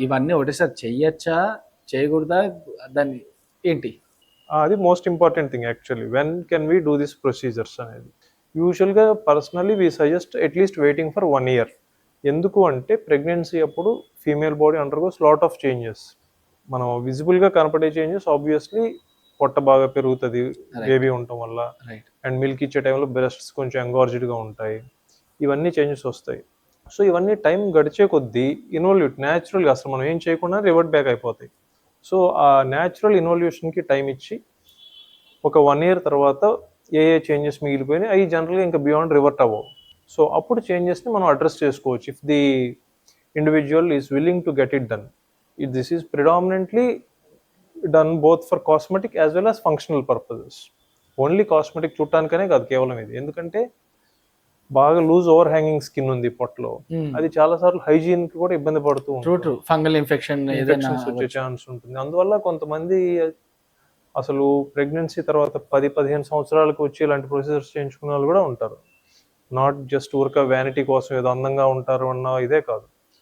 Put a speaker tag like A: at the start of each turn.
A: ఇవన్నీ ఒకటేసారి చెయ్యొచ్చా? చేయకూడదా? దాన్ని ఏంటి?
B: అది most important thing actually. When can we do this procedures అనేది. యూజువల్గా personally we suggest at least waiting for 1 year. ఎందుకు అంటే ప్రెగ్నెన్సీ అప్పుడు female body undergoes lot of changes. మనం విజిబుల్గా కనపడే చేంజెస్ ఆబ్వియస్లీ పొట్ట బాగా పెరుగుతుంది బేబీ ఉండటం వల్ల, అండ్ మిల్క్ ఇచ్చే టైంలో బ్రెస్ట్స్ కొంచెం ఎంగార్జ్డ్గా ఉంటాయి. ఇవన్నీ చేంజెస్ వస్తాయి. సో ఇవన్నీ టైం గడిచే కొద్దీ ఇన్వాల్యూట్ న్యాచురల్గా అసలు మనం ఏం చేయకుండా రివర్ట్ బ్యాక్ అయిపోతాయి. సో ఆ న్యాచురల్ ఇన్వాల్యూషన్కి టైం ఇచ్చి ఒక 1 year తర్వాత ఏ చేంజెస్ మిగిలిపోయినాయి అవి జనరల్గా ఇంకా బియాండ్ రివర్ట్ అవ్వవు. సో అప్పుడు చేంజెస్ని మనం అడ్రస్ చేసుకోవచ్చు if the individual is willing to get it done. This is predominantly done both for cosmetic as well as functional purposes. Only cosmetic చూడటానికనే కాదు కేవలం ఇది. ఎందుకంటే బాగా లూజ్ ఓవర్ హ్యాంగింగ్ స్కిన్ ఉంది పొట్టలో, అది చాలా సార్లు హైజీన్ కి కూడా ఇబ్బంది పడుతూ ఉంటుంది.
A: ఫంగల్ ఇన్ఫెక్షన్స్
B: వచ్చే ఛాన్స్ ఉంటుంది. అందువల్ల కొంతమంది అసలు ప్రెగ్నెన్సీ తర్వాత 10-15 సంవత్సరాలకు వచ్చి ఇలాంటి ప్రొసీజర్స్ చేయించుకున్న వాళ్ళు కూడా ఉంటారు. నాట్ జస్ట్ ఊరిక వ్యానిటీ కోసం ఏదో అందంగా ఉంటారు అన్న ఇదే కాదు.